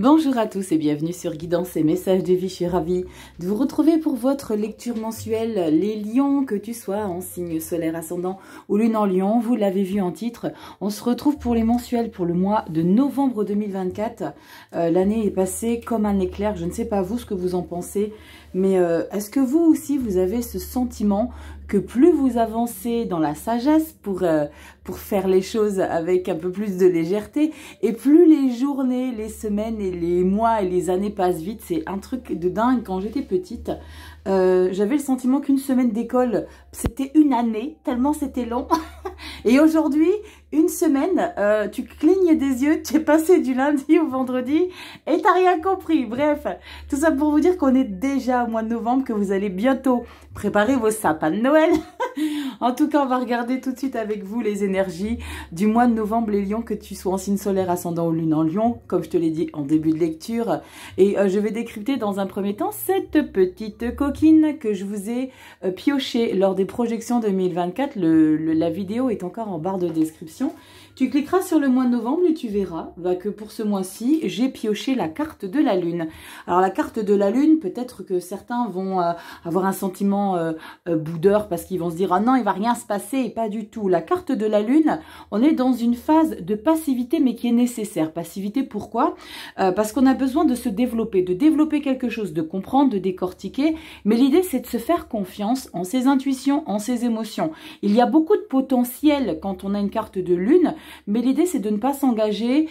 Bonjour à tous et bienvenue sur Guidance et Messages de vie. Je suis ravie de vous retrouver pour votre lecture mensuelle. Les lions, que tu sois en signe solaire ascendant ou lune en lion, vous l'avez vu en titre. On se retrouve pour les mensuels pour le mois de novembre 2024. L'année est passée comme un éclair. Je ne sais pas vous ce que vous en pensez, mais est-ce que vous aussi vous avez ce sentiment que plus vous avancez dans la sagesse pour faire les choses avec un peu plus de légèreté, et plus les journées, les semaines et les mois et les années passent vite. C'est un truc de dingue. Quand j'étais petite, j'avais le sentiment qu'une semaine d'école, c'était une année, tellement c'était long. Et aujourd'hui, une semaine, tu clignes des yeux, tu es passé du lundi au vendredi et t'as rien compris. Bref, tout ça pour vous dire qu'on est déjà au mois de novembre, que vous allez bientôt préparer vos sapins de Noël. En tout cas, on va regarder tout de suite avec vous les énergies du mois de novembre, les lions, que tu sois en signe solaire, ascendant ou lune en lion, comme je te l'ai dit en début de lecture. Et je vais décrypter dans un premier temps cette petite coquine que je vous ai piochée lors des projections 2024. La vidéo est encore en barre de description. Tu cliqueras sur le mois de novembre et tu verras que pour ce mois-ci, j'ai pioché la carte de la lune. Alors la carte de la lune, peut-être que certains vont avoir un sentiment boudeur parce qu'ils vont se dire « Ah non, il va rien se passer » et pas du tout. La carte de la lune, on est dans une phase de passivité mais qui est nécessaire. Passivité, pourquoi? Parce qu'on a besoin de se développer, quelque chose, de comprendre, de décortiquer. Mais l'idée, c'est de se faire confiance en ses intuitions, en ses émotions. Il y a beaucoup de potentiel quand on a une carte de lune. Mais l'idée, c'est de ne pas s'engager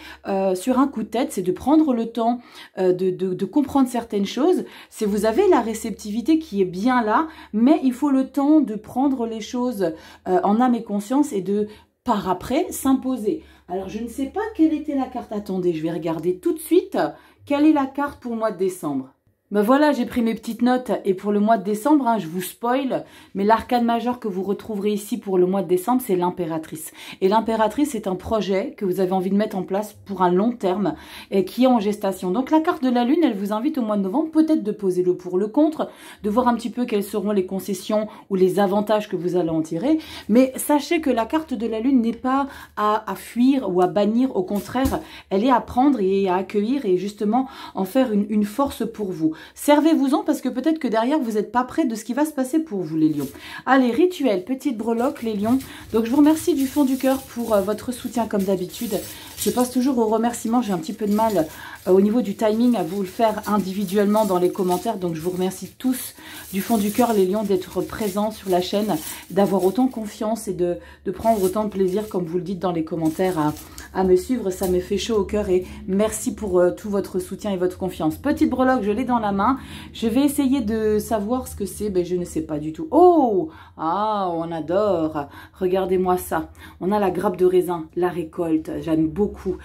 sur un coup de tête, c'est de prendre le temps de comprendre certaines choses. Si vous avez la réceptivité qui est bien là, mais il faut le temps de prendre les choses en âme et conscience et de, par après, s'imposer. Alors, je ne sais pas quelle était la carte. Attendez, je vais regarder tout de suite. Quelle est la carte pour le mois de décembre? Ben voilà, j'ai pris mes petites notes et pour le mois de décembre, je vous spoil, mais l'arcane majeur que vous retrouverez ici pour le mois de décembre, c'est l'impératrice. Et l'impératrice, c'est un projet que vous avez envie de mettre en place pour un long terme et qui est en gestation. Donc la carte de la lune, elle vous invite au mois de novembre peut-être de poser le pour, le contre, de voir un petit peu quelles seront les concessions ou les avantages que vous allez en tirer. Mais sachez que la carte de la lune n'est pas à fuir ou à bannir, au contraire, elle est à prendre et à accueillir et justement en faire une force pour vous. Servez-vous-en parce que peut-être que derrière, vous n'êtes pas prêt de ce qui va se passer pour vous, les lions. Allez, rituel, petite breloque, les lions. Donc, je vous remercie du fond du cœur pour votre soutien, comme d'habitude. Je passe toujours aux remerciements. J'ai un petit peu de mal au niveau du timing à vous le faire individuellement dans les commentaires. Donc, je vous remercie tous du fond du cœur, les lions, d'être présents sur la chaîne, d'avoir autant confiance et de prendre autant de plaisir, comme vous le dites dans les commentaires, à me suivre. Ça me fait chaud au cœur et merci pour tout votre soutien et votre confiance. Petite breloque, je l'ai dans la main. Je vais essayer de savoir ce que c'est. Ben, je ne sais pas du tout. Oh! Ah, on adore. Regardez-moi ça. On a la grappe de raisin, la récolte. J'aime beaucoup.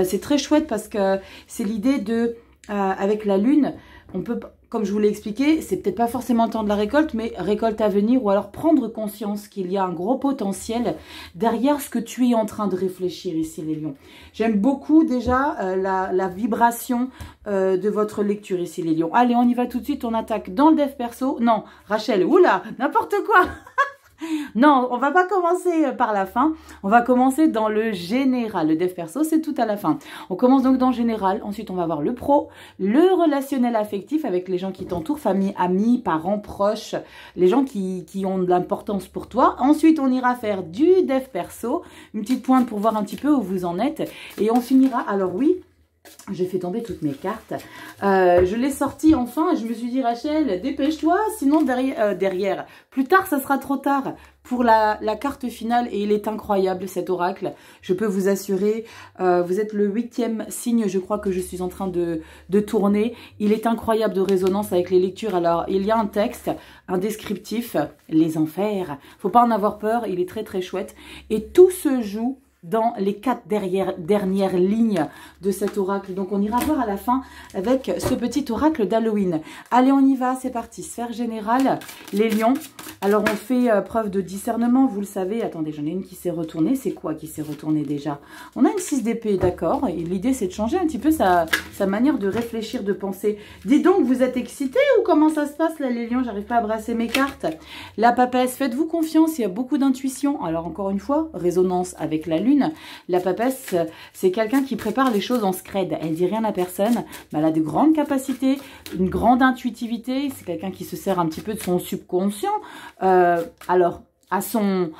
C'est très chouette parce que c'est l'idée de, avec la lune, on peut, comme je vous l'ai expliqué, c'est peut-être pas forcément le temps de la récolte, mais récolte à venir, ou alors prendre conscience qu'il y a un gros potentiel derrière ce que tu es en train de réfléchir ici, les lions. J'aime beaucoup déjà la vibration de votre lecture ici, les lions. Allez, on y va tout de suite, on attaque dans le dev perso. Non, Rachel, oula, n'importe quoi. Non, on va pas commencer par la fin, on va commencer dans le général. Le dev perso, c'est tout à la fin. On commence donc dans le général, ensuite on va voir le pro, le relationnel affectif avec les gens qui t'entourent, famille, amis, parents, proches, les gens qui ont de l'importance pour toi. Ensuite, on ira faire du dev perso, une petite pointe pour voir un petit peu où vous en êtes. Et on finira, alors oui, j'ai fait tomber toutes mes cartes. Je l'ai sorti enfin. Je me suis dit, Rachel, dépêche-toi, sinon derrière. Plus tard, ça sera trop tard pour la carte finale. Et il est incroyable, cet oracle. Je peux vous assurer, vous êtes le 8e signe, je crois, que je suis en train de tourner. Il est incroyable de résonance avec les lectures. Alors, il y a un texte, un descriptif, les enfers. Faut pas en avoir peur, il est très très chouette. Et tout se joue dans les 4 dernières lignes de cet oracle. Donc, on ira voir à la fin avec ce petit oracle d'Halloween. Allez, on y va, c'est parti. Sphère générale, les lions. Alors, on fait preuve de discernement, vous le savez. Attendez, j'en ai une qui s'est retournée. C'est quoi qui s'est retournée déjà? On a une 6 d'épée, d'accord. Et l'idée, c'est de changer un petit peu sa manière de réfléchir, de penser. Dis donc, vous êtes excités ou comment ça se passe là, les lions? J'arrive pas à brasser mes cartes. La papesse, faites-vous confiance, il y a beaucoup d'intuition. Alors, encore une fois, résonance avec la lune. lune. La papesse, c'est quelqu'un qui prépare les choses en scred. Elle dit rien à personne, mais elle a de grandes capacités, une grande intuitivité. C'est quelqu'un qui se sert un petit peu de son subconscient. Alors, à son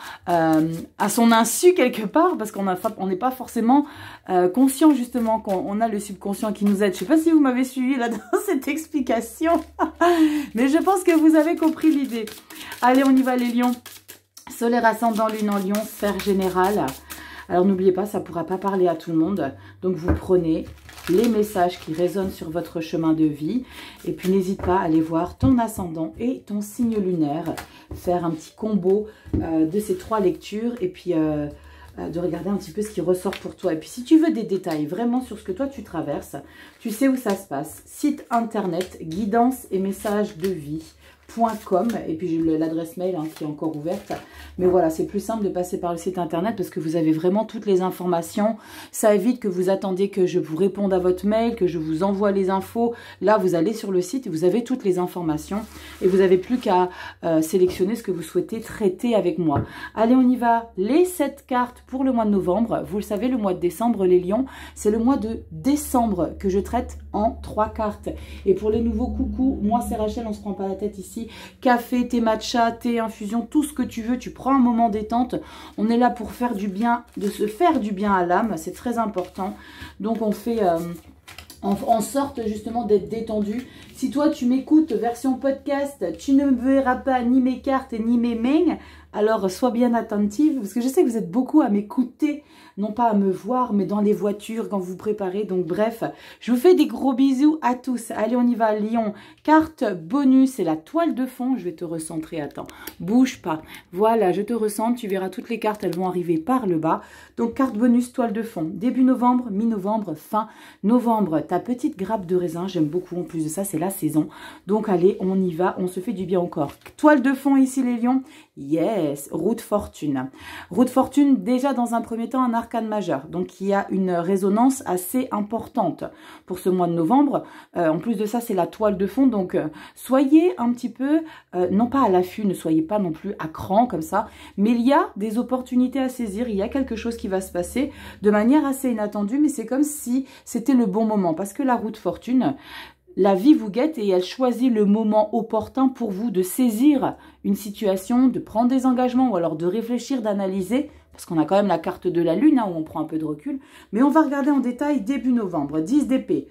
insu quelque part, parce qu'on n'est pas forcément conscient justement quand on a le subconscient qui nous aide. Je ne sais pas si vous m'avez suivi là dans cette explication, mais je pense que vous avez compris l'idée. Allez, on y va les lions. Solaire ascendant, lune en lion, sphère générale. Alors n'oubliez pas, ça ne pourra pas parler à tout le monde, donc vous prenez les messages qui résonnent sur votre chemin de vie. Et puis n'hésite pas à aller voir ton ascendant et ton signe lunaire. Faire un petit combo de ces 3 lectures et puis de regarder un petit peu ce qui ressort pour toi. Et puis si tu veux des détails vraiment sur ce que toi tu traverses, tu sais où ça se passe. Site internet, guidance et messages de vie.com, et puis j'ai l'adresse mail qui est encore ouverte, mais voilà, c'est plus simple de passer par le site internet parce que vous avez vraiment toutes les informations. Ça évite que vous attendiez que je vous réponde à votre mail, que je vous envoie les infos. Là vous allez sur le site et vous avez toutes les informations et vous n'avez plus qu'à sélectionner ce que vous souhaitez traiter avec moi. Allez, on y va. Les 7 cartes pour le mois de novembre. Vous le savez, le mois de décembre, les lions, c'est le mois de décembre que je traite en 3 cartes. Et pour les nouveaux coucou, moi c'est Rachel, on se prend pas la tête ici. Café, thé matcha, thé, infusion, tout ce que tu veux, tu prends un moment détente. On est là pour faire du bien, de se faire du bien à l'âme, c'est très important. Donc on fait en sorte justement d'être détendu. Si toi tu m'écoutes version podcast, tu ne verras pas ni mes cartes ni mes mains. Alors sois bien attentive parce que je sais que vous êtes beaucoup à m'écouter, non pas à me voir, mais dans les voitures quand vous vous préparez. Donc bref, je vous fais des gros bisous à tous. Allez, on y va, Lion. Carte bonus, c'est la toile de fond. Je vais te recentrer, attends, bouge pas. Voilà, je te recentre, tu verras toutes les cartes, elles vont arriver par le bas. Donc carte bonus, toile de fond. Début novembre, mi-novembre, fin novembre. Ta petite grappe de raisin, j'aime beaucoup en plus de ça, c'est la saison. Donc allez, on y va, on se fait du bien au corps. Toile de fond ici, les lions. Yes, roue de fortune. Roue de fortune, déjà dans un premier temps, un arcane majeur. Donc, il y a une résonance assez importante pour ce mois de novembre. En plus de ça, c'est la toile de fond. Donc, soyez un petit peu, non pas à l'affût, ne soyez pas non plus à cran comme ça. Mais il y a des opportunités à saisir. Il y a quelque chose qui va se passer de manière assez inattendue. Mais c'est comme si c'était le bon moment. Parce que la roue de fortune... La vie vous guette et elle choisit le moment opportun pour vous de saisir une situation, de prendre des engagements ou alors de réfléchir, d'analyser, parce qu'on a quand même la carte de la lune où on prend un peu de recul. Mais on va regarder en détail début novembre, 10 d'épée.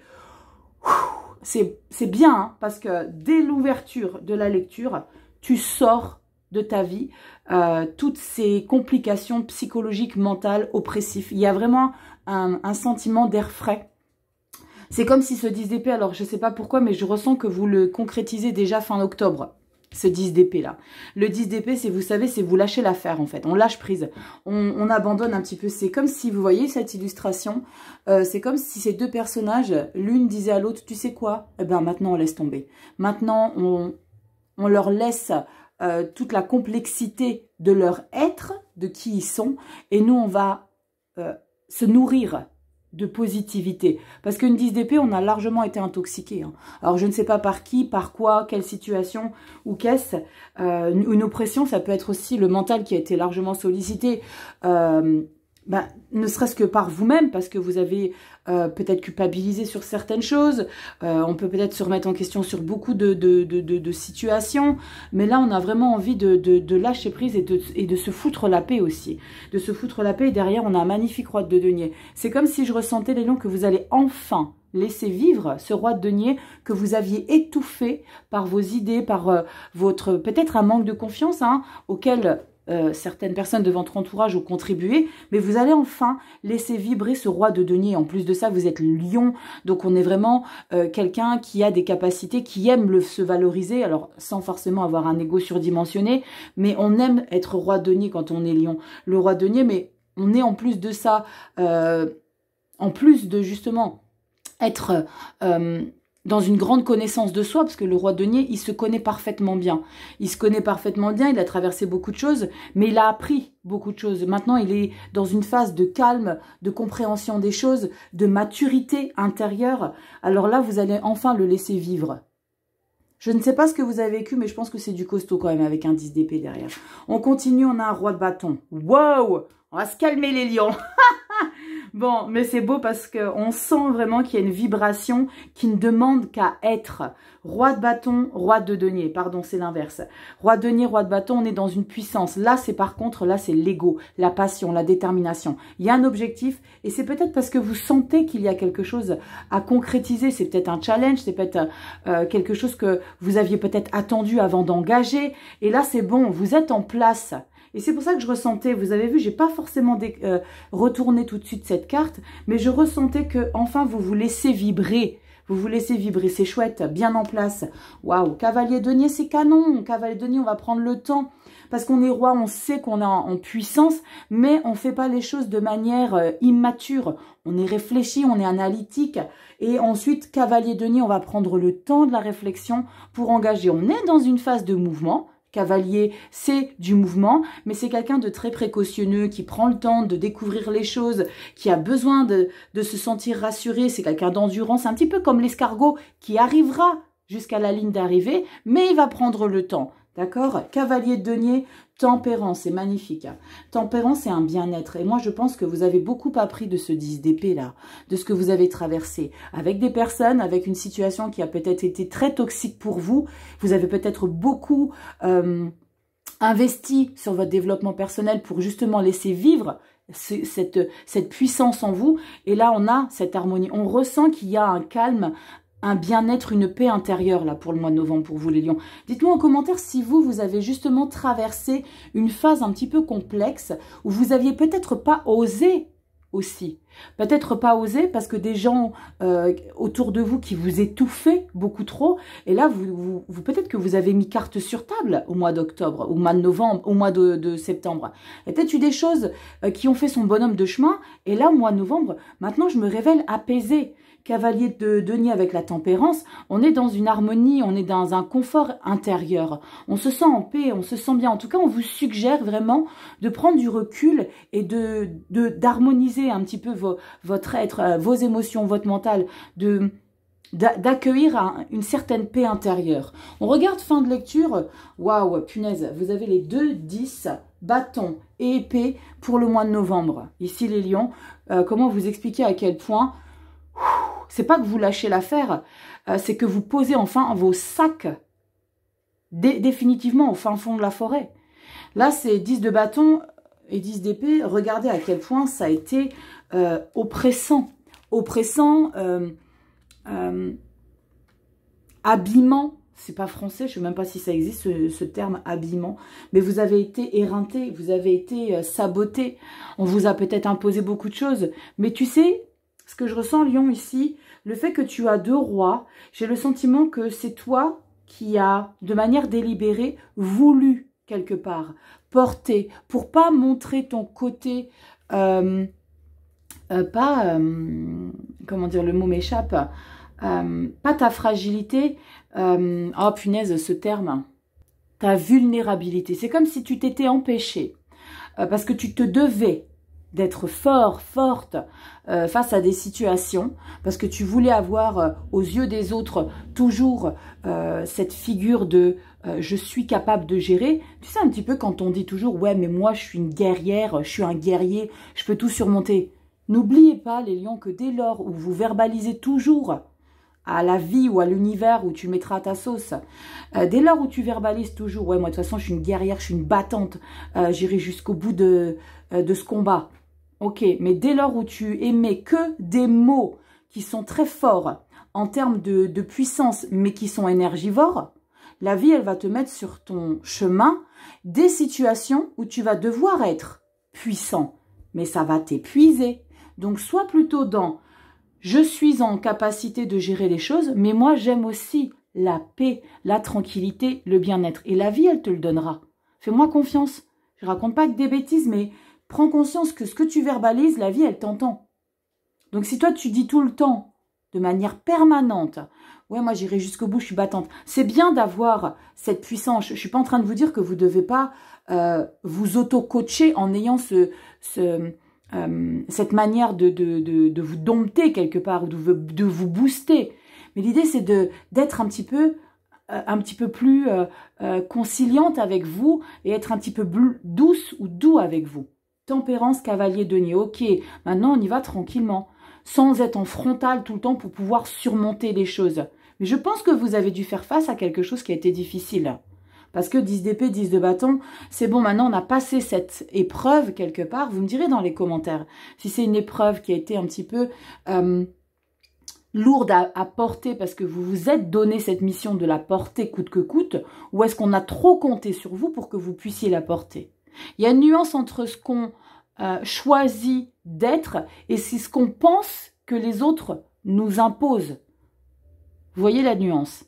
C'est bien parce que dès l'ouverture de la lecture, tu sors de ta vie toutes ces complications psychologiques, mentales, oppressives. Il y a vraiment un sentiment d'air frais. C'est comme si ce 10 d'épée, alors je ne sais pas pourquoi, mais je ressens que vous le concrétisez déjà fin octobre, ce 10 d'épée là. Le 10 d'épée, c'est, vous savez, c'est vous lâchez l'affaire en fait, on lâche prise, on abandonne un petit peu. C'est comme si, vous voyez cette illustration, c'est comme si ces deux personnages, l'une disait à l'autre, tu sais quoi, eh ben maintenant on laisse tomber. Maintenant on leur laisse toute la complexité de leur être, de qui ils sont, et nous on va se nourrir de positivité. Parce qu'une 10 d'épée, on a largement été intoxiqué. Hein. Alors, je ne sais pas par qui, par quoi, quelle situation ou qu'est-ce. Une oppression, ça peut être aussi le mental qui a été largement sollicité. Ne serait-ce que par vous-même, parce que vous avez peut-être culpabilisé sur certaines choses. On peut peut-être se remettre en question sur beaucoup de situations. Mais là, on a vraiment envie de lâcher prise et de se foutre la paix aussi. De se foutre la paix. Et derrière, on a un magnifique roi de denier. C'est comme si je ressentais, les lions, que vous allez enfin laisser vivre ce roi de denier que vous aviez étouffé par vos idées, par votre peut-être un manque de confiance auquel... certaines personnes de votre entourage ont contribué, mais vous allez enfin laisser vibrer ce roi de denier. En plus de ça, vous êtes lion, donc on est vraiment quelqu'un qui a des capacités, qui aime se valoriser, alors sans forcément avoir un ego surdimensionné, mais on aime être roi de denier quand on est lion. Le roi de denier, mais on est en plus de ça, en plus de justement être... dans une grande connaissance de soi, parce que le roi de denier, il se connaît parfaitement bien. Il se connaît parfaitement bien, il a traversé beaucoup de choses, mais il a appris beaucoup de choses. Maintenant, il est dans une phase de calme, de compréhension des choses, de maturité intérieure. Alors là, vous allez enfin le laisser vivre. Je ne sais pas ce que vous avez vécu, mais je pense que c'est du costaud quand même, avec un 10 d'épée derrière. On continue, on a un roi de bâton. Wow! On va se calmer les lions. Bon, mais c'est beau parce qu'on sent vraiment qu'il y a une vibration qui ne demande qu'à être. Roi de bâton, roi de denier. Pardon, c'est l'inverse. Roi de denier, roi de bâton, on est dans une puissance. Là, c'est par contre, là, c'est l'ego, la passion, la détermination. Il y a un objectif et c'est peut-être parce que vous sentez qu'il y a quelque chose à concrétiser. C'est peut-être un challenge, c'est peut-être quelque chose que vous aviez peut-être attendu avant d'engager. Et là, c'est bon, vous êtes en place. Et c'est pour ça que je ressentais, vous avez vu, j'ai pas forcément retourné tout de suite cette carte, mais je ressentais que enfin vous vous laissez vibrer. Vous vous laissez vibrer, c'est chouette, bien en place. Waouh, cavalier denier, c'est canon. Cavalier denier, on va prendre le temps. Parce qu'on est roi, on sait qu'on est en puissance, mais on fait pas les choses de manière immature. On est réfléchi, on est analytique. Et ensuite, cavalier denier, on va prendre le temps de la réflexion pour engager. On est dans une phase de mouvement. Cavalier, c'est du mouvement, mais c'est quelqu'un de très précautionneux, qui prend le temps de découvrir les choses, qui a besoin de se sentir rassuré. C'est quelqu'un d'endurance, un petit peu comme l'escargot, qui arrivera jusqu'à la ligne d'arrivée, mais il va prendre le temps. D'accord? Cavalier de denier, tempérance, c'est magnifique. Tempérance, c'est un bien-être. Et moi, je pense que vous avez beaucoup appris de ce 10 d'épée là, de ce que vous avez traversé. Avec des personnes, avec une situation qui a peut-être été très toxique pour vous. Vous avez peut-être beaucoup investi sur votre développement personnel pour justement laisser vivre cette puissance en vous. Et là, on a cette harmonie. On ressent qu'il y a un calme, un bien-être, une paix intérieure là pour le mois de novembre pour vous les lions. Dites-moi en commentaire si vous avez justement traversé une phase un petit peu complexe où vous aviez peut-être pas osé aussi. Peut-être pas osé parce que des gens autour de vous qui vous étouffaient beaucoup trop. Et là, vous peut-être que vous avez mis carte sur table au mois d'octobre, au mois de novembre, au mois de septembre. Il y a peut-être eu des choses qui ont fait son bonhomme de chemin. Et là, au mois de novembre, maintenant, je me révèle apaisée. Cavalier de denier avec la tempérance, on est dans une harmonie, on est dans un confort intérieur. On se sent en paix, on se sent bien. En tout cas, on vous suggère vraiment de prendre du recul et d'harmoniser un petit peu votre être, vos émotions, votre mental, d'accueillir une certaine paix intérieure. On regarde fin de lecture. Waouh, punaise, vous avez les 2, 10, bâton et épée pour le mois de novembre. Ici, les lions, comment vous expliquer à quel point... C'est pas que vous lâchez l'affaire, c'est que vous posez enfin vos sacs définitivement au fin fond de la forêt. Là, c'est 10 de bâton et 10 d'épée. Regardez à quel point ça a été oppressant. Oppressant, habillement. C'est pas français, je sais même pas si ça existe ce terme habillement. Mais vous avez été éreinté, vous avez été saboté. On vous a peut-être imposé beaucoup de choses. Mais tu sais... Ce que je ressens, Lion, ici, le fait que tu as 2 rois, j'ai le sentiment que c'est toi qui as, de manière délibérée, voulu, quelque part, porter, pour pas montrer ton côté, comment dire, le mot m'échappe, pas ta fragilité, oh punaise, ce terme, ta vulnérabilité. C'est comme si tu t'étais empêché, parce que tu te devais d'être fort, forte face à des situations, parce que tu voulais avoir aux yeux des autres toujours cette figure de je suis capable de gérer. Tu sais un petit peu quand on dit toujours ouais mais moi je suis une guerrière, je suis un guerrier, je peux tout surmonter. N'oubliez pas les lions que dès lors où vous verbalisez toujours à la vie ou à l'univers où tu mettras ta sauce, dès lors où tu verbalises toujours ouais moi de toute façon je suis une guerrière, je suis une battante, j'irai jusqu'au bout de ce combat. Ok, mais dès lors où tu émets que des mots qui sont très forts en termes de puissance, mais qui sont énergivores, la vie, elle va te mettre sur ton chemin des situations où tu vas devoir être puissant, mais ça va t'épuiser. Donc, sois plutôt dans « je suis en capacité de gérer les choses, mais moi, j'aime aussi la paix, la tranquillité, le bien-être. » Et la vie, elle te le donnera. Fais-moi confiance. Je raconte pas que des bêtises, mais... Prends conscience que ce que tu verbalises, la vie, elle t'entend. Donc, si toi, tu dis tout le temps, de manière permanente, ouais, moi, j'irai jusqu'au bout, je suis battante. C'est bien d'avoir cette puissance. Je ne suis pas en train de vous dire que vous ne devez pas vous auto-coacher en ayant cette manière de vous dompter quelque part, ou de vous booster. Mais l'idée, c'est d'être un petit peu plus conciliante avec vous et être un petit peu douce ou doux avec vous. Tempérance, cavalier, denier. Ok, maintenant on y va tranquillement, sans être en frontal tout le temps pour pouvoir surmonter les choses. Mais je pense que vous avez dû faire face à quelque chose qui a été difficile. Parce que 10 d'épée, 10 de bâton, c'est bon, maintenant on a passé cette épreuve quelque part. Vous me direz dans les commentaires si c'est une épreuve qui a été un petit peu lourde à porter parce que vous vous êtes donné cette mission de la porter coûte que coûte, ou est-ce qu'on a trop compté sur vous pour que vous puissiez la porter. Il y a une nuance entre ce qu'on choisit d'être et ce qu'on pense que les autres nous imposent. Vous voyez la nuance?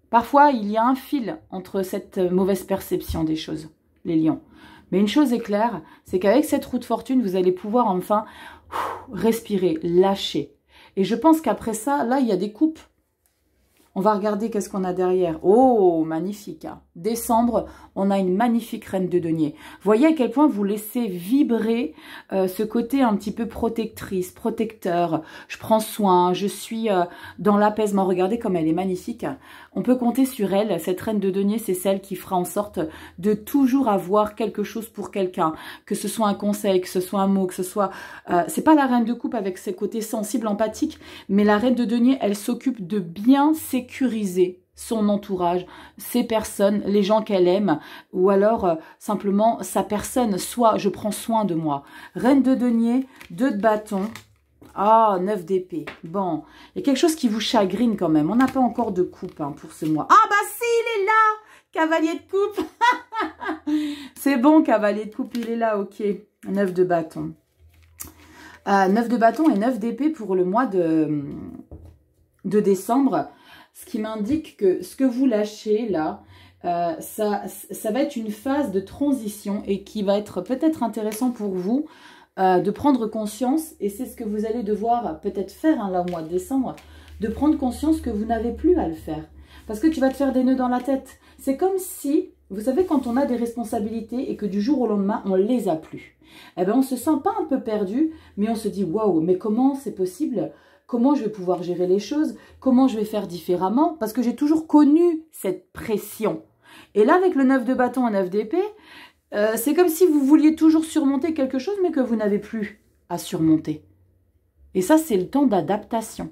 Parfois, il y a un fil entre cette mauvaise perception des choses, les lions. Mais une chose est claire, c'est qu'avec cette roue de fortune, vous allez pouvoir enfin respirer, lâcher. Et je pense qu'après ça, là, il y a des coupes. On va regarder qu'est-ce qu'on a derrière. Oh, magnifique. Hein. Décembre, on a une magnifique reine de denier. Voyez à quel point vous laissez vibrer ce côté un petit peu protectrice, protecteur. Je prends soin, je suis dans l'apaisement. Regardez comme elle est magnifique. On peut compter sur elle. Cette reine de denier, c'est celle qui fera en sorte de toujours avoir quelque chose pour quelqu'un. Que ce soit un conseil, que ce soit un mot, que ce soit... c'est pas la reine de coupe avec ses côtés sensibles, empathiques, mais la reine de denier, elle s'occupe de bien sécuriser son entourage, ses personnes, les gens qu'elle aime, ou alors simplement sa personne, soit je prends soin de moi. Reine de denier, 2 de bâton, ah, 9 d'épée. Bon, il y a quelque chose qui vous chagrine quand même. On n'a pas encore de coupe hein, pour ce mois. Ah bah si, il est là, cavalier de coupe. C'est bon, cavalier de coupe, il est là, ok. 9 de bâton. 9 de bâton et 9 d'épée pour le mois de décembre. Ce qui m'indique que ce que vous lâchez là, ça va être une phase de transition et qui va être peut-être intéressant pour vous de prendre conscience, et c'est ce que vous allez devoir peut-être faire hein, là au mois de décembre, de prendre conscience que vous n'avez plus à le faire. Parce que tu vas te faire des nœuds dans la tête. C'est comme si, vous savez, quand on a des responsabilités et que du jour au lendemain, on ne les a plus. Eh bien, on se sent pas un peu perdu, mais on se dit, waouh, mais comment c'est possible ? Comment je vais pouvoir gérer les choses? Comment je vais faire différemment? Parce que j'ai toujours connu cette pression. Et là, avec le 9 de bâton et 9 d'épée, c'est comme si vous vouliez toujours surmonter quelque chose, mais que vous n'avez plus à surmonter. Et ça, c'est le temps d'adaptation.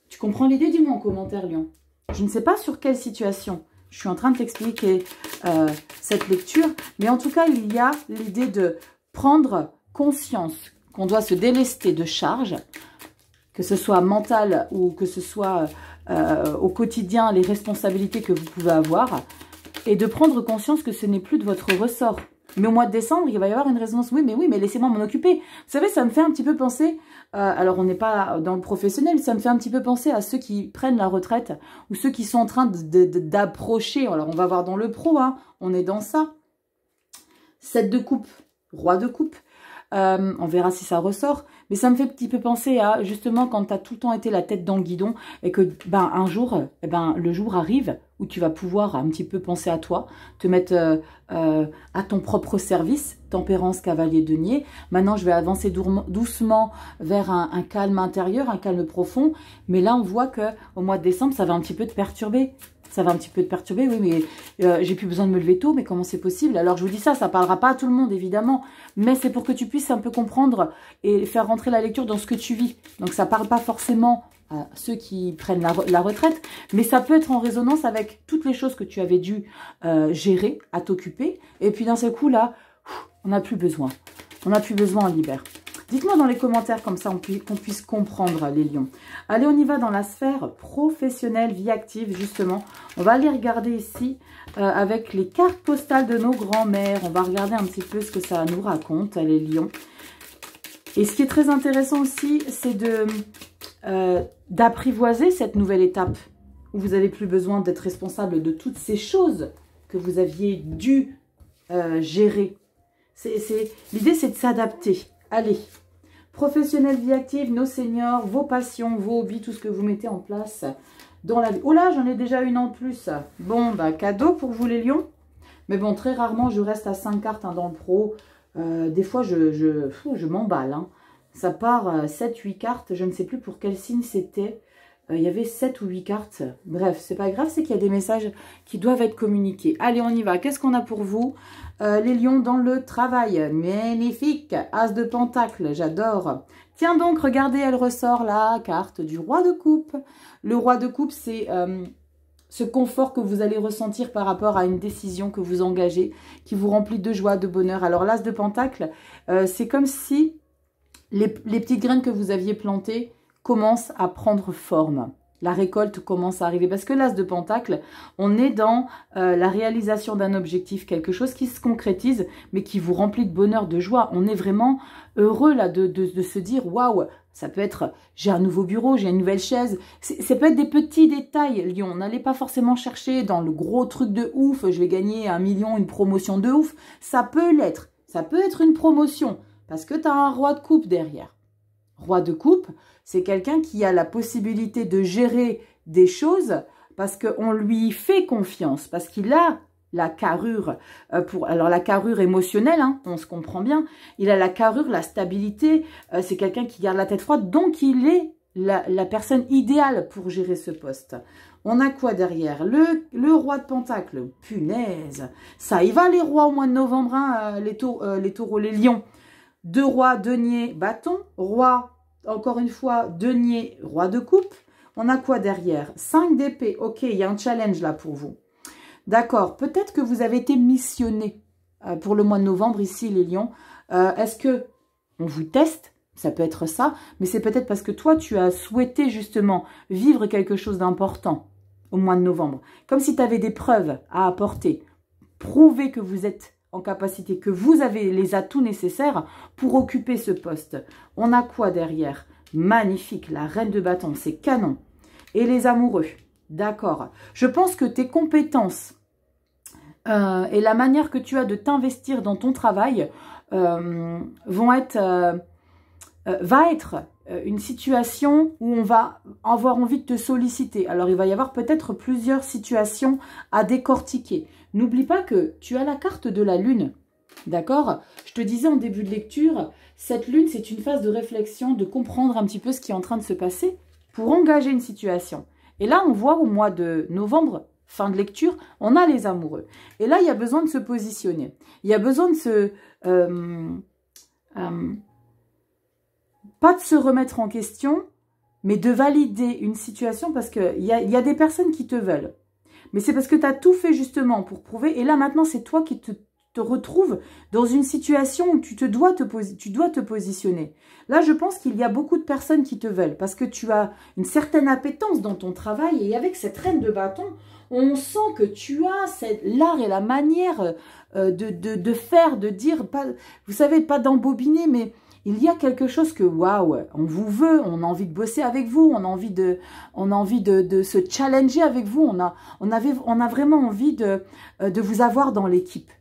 Tu comprends l'idée? Dis-moi en commentaire, Lion. Je ne sais pas sur quelle situation je suis en train de t'expliquer cette lecture, mais en tout cas, il y a l'idée de prendre conscience qu'on doit se délester de charges, que ce soit mentale ou que ce soit au quotidien, les responsabilités que vous pouvez avoir, et de prendre conscience que ce n'est plus de votre ressort. Mais au mois de décembre, il va y avoir une résonance. Oui, mais laissez-moi m'en occuper. Vous savez, ça me fait un petit peu penser, alors on n'est pas dans le professionnel, ça me fait un petit peu penser à ceux qui prennent la retraite ou ceux qui sont en train d'approcher. Alors on va voir dans le pro, hein, on est dans ça. 7 de coupe, roi de coupe. On verra si ça ressort, mais ça me fait un petit peu penser à justement quand tu as tout le temps été la tête dans le guidon et que un jour, le jour arrive où tu vas pouvoir un petit peu penser à toi, te mettre à ton propre service, tempérance, cavalier, denier. Maintenant, je vais avancer doucement vers un calme intérieur, un calme profond, mais là, on voit que au mois de décembre, ça va un petit peu te perturber. Ça va un petit peu te perturber, oui, mais j'ai plus besoin de me lever tôt, mais comment c'est possible? Alors, je vous dis ça, ça parlera pas à tout le monde, évidemment, mais c'est pour que tu puisses un peu comprendre et faire rentrer la lecture dans ce que tu vis. Donc, ça parle pas forcément à ceux qui prennent la retraite, mais ça peut être en résonance avec toutes les choses que tu avais dû gérer, à t'occuper, et puis d'un seul coup, là, on n'a plus besoin. On n'a plus besoin, on libère. Dites-moi dans les commentaires, comme ça qu'on puisse comprendre les lions. Allez, on y va dans la sphère professionnelle, vie active, justement. On va aller regarder ici avec les cartes postales de nos grands-mères. On va regarder un petit peu ce que ça nous raconte, les lions. Et ce qui est très intéressant aussi, c'est d'apprivoiser cette nouvelle étape où vous n'avez plus besoin d'être responsable de toutes ces choses que vous aviez dû gérer. L'idée, c'est de s'adapter. Allez, professionnel, vie active, nos seniors, vos passions, vos hobbies, tout ce que vous mettez en place dans la vie. Oh là, j'en ai déjà une en plus. Bon, bah, cadeau pour vous les lions. Mais bon, très rarement, je reste à 5 cartes hein, dans le pro. Des fois, je m'emballe. Hein. Ça part 7-8 cartes. Je ne sais plus pour quel signe c'était. Il y avait 7 ou 8 cartes. Bref, c'est pas grave, c'est qu'il y a des messages qui doivent être communiqués. Allez, on y va. Qu'est-ce qu'on a pour vous? Les lions dans le travail. Magnifique. As de pentacle, j'adore. Tiens donc, regardez, elle ressort la carte du roi de coupe. Le roi de coupe, c'est ce confort que vous allez ressentir par rapport à une décision que vous engagez, qui vous remplit de joie, de bonheur. Alors, l'as de pentacle, c'est comme si les petites graines que vous aviez plantées commence à prendre forme. La récolte commence à arriver. Parce que l'as de pentacle, on est dans la réalisation d'un objectif, quelque chose qui se concrétise, mais qui vous remplit de bonheur, de joie. On est vraiment heureux là de se dire, waouh, ça peut être, j'ai un nouveau bureau, j'ai une nouvelle chaise. Ça peut être des petits détails, Lion. N'allez pas forcément chercher dans le gros truc de ouf, je vais gagner 1 million, une promotion de ouf. Ça peut l'être. Ça peut être une promotion, parce que tu as un roi de coupe derrière. Roi de coupe, c'est quelqu'un qui a la possibilité de gérer des choses parce qu'on lui fait confiance, parce qu'il a la carrure, alors la carrure émotionnelle, hein, on se comprend bien, il a la carrure, la stabilité, c'est quelqu'un qui garde la tête froide, donc il est la personne idéale pour gérer ce poste. On a quoi derrière? Le roi de pentacle, punaise, ça y va les rois au mois de novembre, hein, les taureaux, les lions. 2 rois, denier, bâton, roi, encore une fois, denier, roi de coupe. On a quoi derrière? 5 d'épée. Ok, il y a un challenge là pour vous. D'accord, peut-être que vous avez été missionné pour le mois de novembre ici, les lions. Est-ce que on vous teste? Ça peut être ça, mais c'est peut-être parce que toi, tu as souhaité justement vivre quelque chose d'important au mois de novembre. Comme si tu avais des preuves à apporter. Prouver que vous êtes en capacité, que vous avez les atouts nécessaires pour occuper ce poste. On a quoi derrière? Magnifique, la reine de bâton, c'est canon. Et les amoureux, d'accord. Je pense que tes compétences et la manière que tu as de t'investir dans ton travail va être une situation où on va avoir envie de te solliciter. Alors, il va y avoir peut-être plusieurs situations à décortiquer. N'oublie pas que tu as la carte de la lune, d'accord? Je te disais en début de lecture, cette lune, c'est une phase de réflexion, de comprendre un petit peu ce qui est en train de se passer pour engager une situation. Et là, on voit au mois de novembre, fin de lecture, on a les amoureux. Et là, il y a besoin de se positionner. Il y a besoin de se... pas de se remettre en question, mais de valider une situation parce qu'il y a des personnes qui te veulent. Mais c'est parce que tu as tout fait justement pour prouver. Et là, maintenant, c'est toi qui te retrouves dans une situation où tu dois te positionner. Là, je pense qu'il y a beaucoup de personnes qui te veulent parce que tu as une certaine appétence dans ton travail. Et avec cette reine de bâton, on sent que tu as l'art et la manière de faire, de dire, pas, vous savez, pas d'embobiner, mais... il y a quelque chose que, waouh, on vous veut, on a envie de bosser avec vous, on a envie de se challenger avec vous, on a vraiment envie de vous avoir dans l'équipe.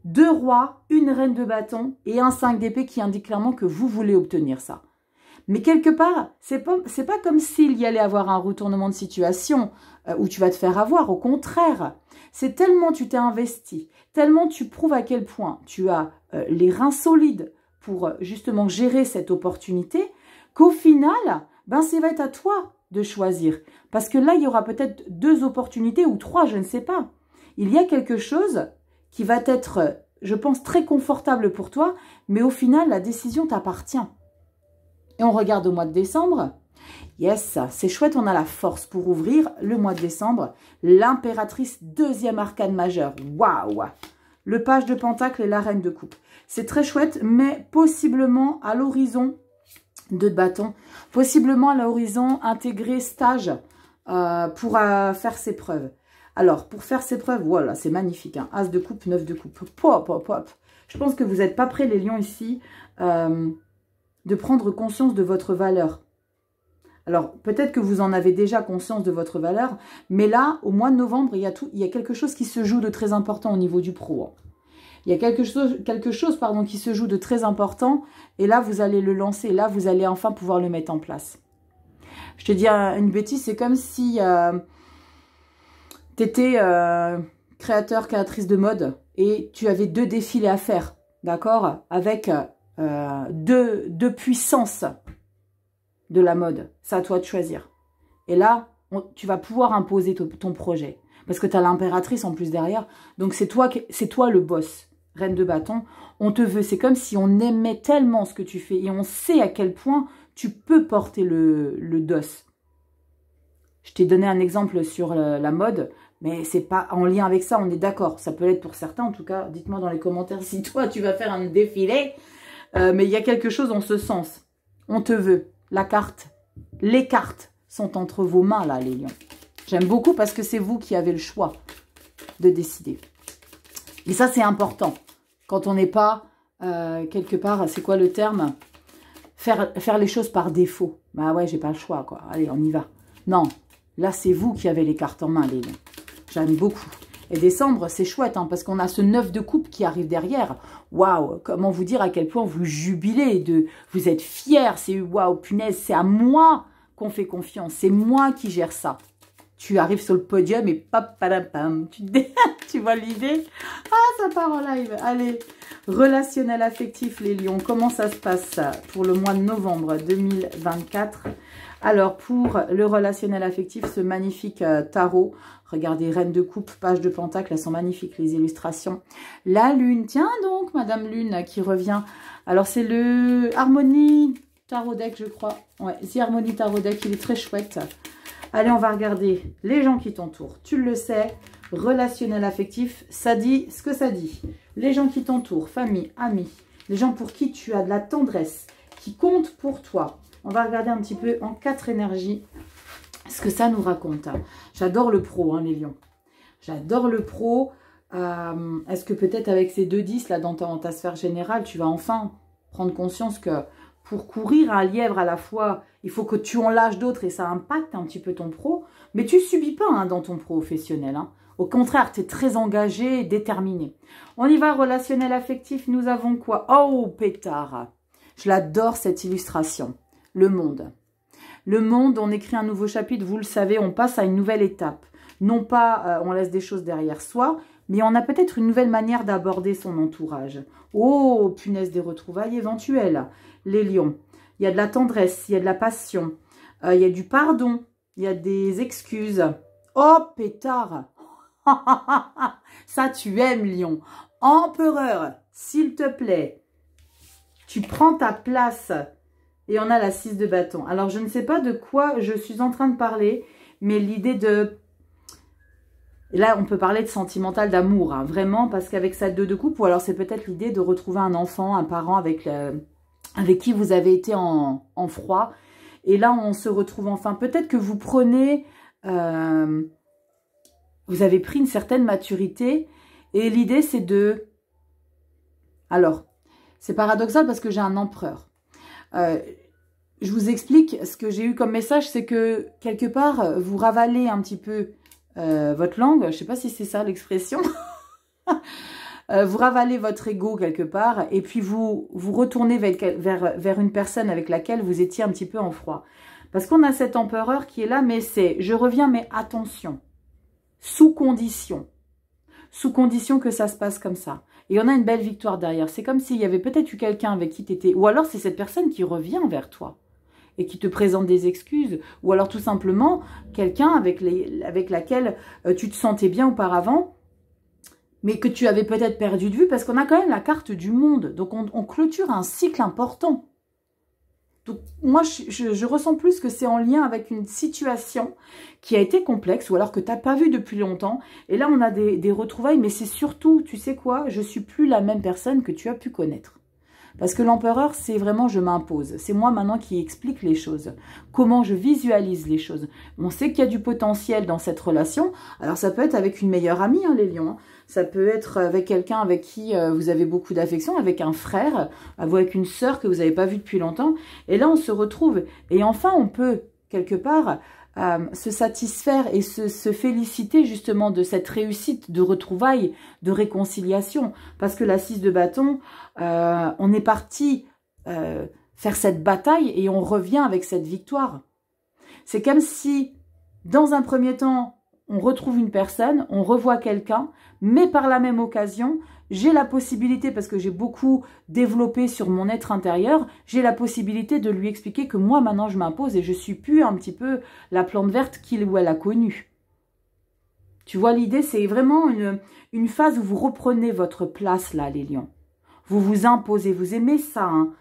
2 rois, une reine de bâton et un 5 d'épée qui indique clairement que vous voulez obtenir ça. Mais quelque part, c'est pas comme s'il y allait avoir un retournement de situation où tu vas te faire avoir, au contraire. C'est tellement tu t'es investi, tellement tu prouves à quel point tu as les reins solides, pour justement gérer cette opportunité, qu'au final, ben, ça va être à toi de choisir. Parce que là, il y aura peut-être 2 opportunités ou 3, je ne sais pas. Il y a quelque chose qui va être, je pense, très confortable pour toi, mais au final, la décision t'appartient. Et on regarde au mois de décembre. Yes, c'est chouette, on a la force pour ouvrir le mois de décembre. L'impératrice, 2e arcane majeure. Waouh! Le page de pentacle et la reine de coupe. C'est très chouette, mais possiblement à l'horizon de bâton, possiblement à l'horizon intégrer stage pour faire ses preuves. Alors, pour faire ses preuves, voilà, c'est magnifique. Hein. As de coupe, 9 de coupe. Pop, pop, pop. Je pense que vous n'êtes pas prêts, les lions, ici, de prendre conscience de votre valeur. Alors, peut-être que vous en avez déjà conscience de votre valeur, mais là, au mois de novembre, il y a quelque chose qui se joue de très important au niveau du pro. Hein. Il y a quelque chose qui se joue de très important, et là, vous allez le lancer, et là, vous allez enfin pouvoir le mettre en place. Je te dis une bêtise, c'est comme si tu étais créateur, créatrice de mode, et tu avais 2 défilés à faire, d'accord? Avec 2 puissances de la mode. C'est à toi de choisir. Et là, tu vas pouvoir imposer ton projet. Parce que tu as l'impératrice en plus derrière. Donc, c'est toi le boss, reine de bâton. On te veut. C'est comme si on aimait tellement ce que tu fais. Et on sait à quel point tu peux porter le dos. Je t'ai donné un exemple sur la mode. Mais c'est pas en lien avec ça, on est d'accord. Ça peut l'être pour certains, en tout cas. Dites-moi dans les commentaires si toi, tu vas faire un défilé. Mais il y a quelque chose en ce sens. On te veut. La carte, les cartes sont entre vos mains, là, les lions. J'aime beaucoup parce que c'est vous qui avez le choix de décider. Et ça, c'est important. Quand on n'est pas, quelque part, c'est quoi le terme? Faire les choses par défaut. Bah ouais, j'ai pas le choix, quoi. Allez, on y va. Non, là, c'est vous qui avez les cartes en main, les lions. J'aime beaucoup. Et décembre, c'est chouette, hein, parce qu'on a ce 9 de coupe qui arrive derrière. Waouh, comment vous dire à quel point vous jubilez, vous êtes fiers. C'est waouh, punaise, c'est à moi qu'on fait confiance. C'est moi qui gère ça. Tu arrives sur le podium et pam, tu vois l'idée? Ah, ça part en live. Allez, relationnel affectif, les lions. Comment ça se passe pour le mois de novembre 2024? Alors, pour le relationnel affectif, ce magnifique tarot, regardez, reine de coupe, page de pentacle, elles sont magnifiques, les illustrations. La lune, tiens donc, Madame Lune qui revient. Alors, c'est le Harmonie Tarot Deck, je crois. Ouais, The Harmonie Tarot Deck, il est très chouette. Allez, on va regarder les gens qui t'entourent. Tu le sais, relationnel affectif, ça dit ce que ça dit. Les gens qui t'entourent, famille, amis, les gens pour qui tu as de la tendresse, qui comptent pour toi. On va regarder un petit peu en 4 énergies ce que ça nous raconte. J'adore le pro, hein, les lions. J'adore le pro. Est-ce que peut-être avec ces 2-10 là dans ta sphère générale, tu vas enfin prendre conscience que pour courir un lièvre à la fois, il faut que tu en lâches d'autres et ça impacte un petit peu ton pro. Mais tu ne subis pas hein, dans ton professionnel. Hein. Au contraire, tu es très engagé et déterminé. On y va, relationnel affectif. Nous avons quoi? Oh, pétard. Je l'adore cette illustration. Le monde. Le monde, on écrit un nouveau chapitre, vous le savez, on passe à une nouvelle étape. Non pas on laisse des choses derrière soi, mais on a peut-être une nouvelle manière d'aborder son entourage. Oh, punaise, des retrouvailles éventuelles. Les lions, il y a de la tendresse, il y a de la passion, il y a du pardon, il y a des excuses. Oh, pétard. Ça, tu aimes, lion. Empereur, s'il te plaît, tu prends ta place. Et on a la 6 de bâton. Alors, je ne sais pas de quoi je suis en train de parler, mais l'idée de... Là, on peut parler de sentimental, d'amour, hein, vraiment, parce qu'avec sa 2 de coupe, ou alors c'est peut-être l'idée de retrouver un enfant, un parent avec qui vous avez été en froid. Et là, on se retrouve enfin. Peut-être que vous prenez... vous avez pris une certaine maturité, et l'idée, c'est de... Alors, c'est paradoxal parce que j'ai un empereur. Je vous explique, ce que j'ai eu comme message, c'est que quelque part, vous ravalez un petit peu votre langue, je ne sais pas si c'est ça l'expression, vous ravalez votre ego quelque part, et puis vous retournez vers une personne avec laquelle vous étiez un petit peu en froid. Parce qu'on a cet empereur qui est là, mais c'est, je reviens, mais attention, sous condition que ça se passe comme ça. Et on a une belle victoire derrière. C'est comme s'il y avait peut-être eu quelqu'un avec qui tu étais... Ou alors c'est cette personne qui revient vers toi et qui te présente des excuses. Ou alors tout simplement quelqu'un avec laquelle tu te sentais bien auparavant, mais que tu avais peut-être perdu de vue parce qu'on a quand même la carte du monde. Donc on clôture un cycle important. Donc moi, je ressens plus que c'est en lien avec une situation qui a été complexe ou alors que tu n'as pas vu depuis longtemps. Et là, on a des retrouvailles, mais c'est surtout, tu sais quoi, je ne suis plus la même personne que tu as pu connaître. Parce que l'empereur, c'est vraiment je m'impose. C'est moi maintenant qui explique les choses. Comment je visualise les choses. On sait qu'il y a du potentiel dans cette relation. Alors ça peut être avec une meilleure amie, hein, les lions. Ça peut être avec quelqu'un avec qui vous avez beaucoup d'affection, avec un frère, avec une sœur que vous n'avez pas vue depuis longtemps. Et là, on se retrouve. Et enfin, on peut, quelque part, se satisfaire et se féliciter justement de cette réussite de retrouvailles, de réconciliation. Parce que la 6 de bâton, on est parti faire cette bataille et on revient avec cette victoire. C'est comme si, dans un premier temps, on retrouve une personne, on revoit quelqu'un, mais par la même occasion, j'ai la possibilité, parce que j'ai beaucoup développé sur mon être intérieur, j'ai la possibilité de lui expliquer que moi, maintenant, je m'impose et je suis plus un petit peu la plante verte qu'il ou elle a connue. Tu vois, l'idée, c'est vraiment une phase où vous reprenez votre place, là, les lions. Vous vous imposez, vous aimez ça, hein.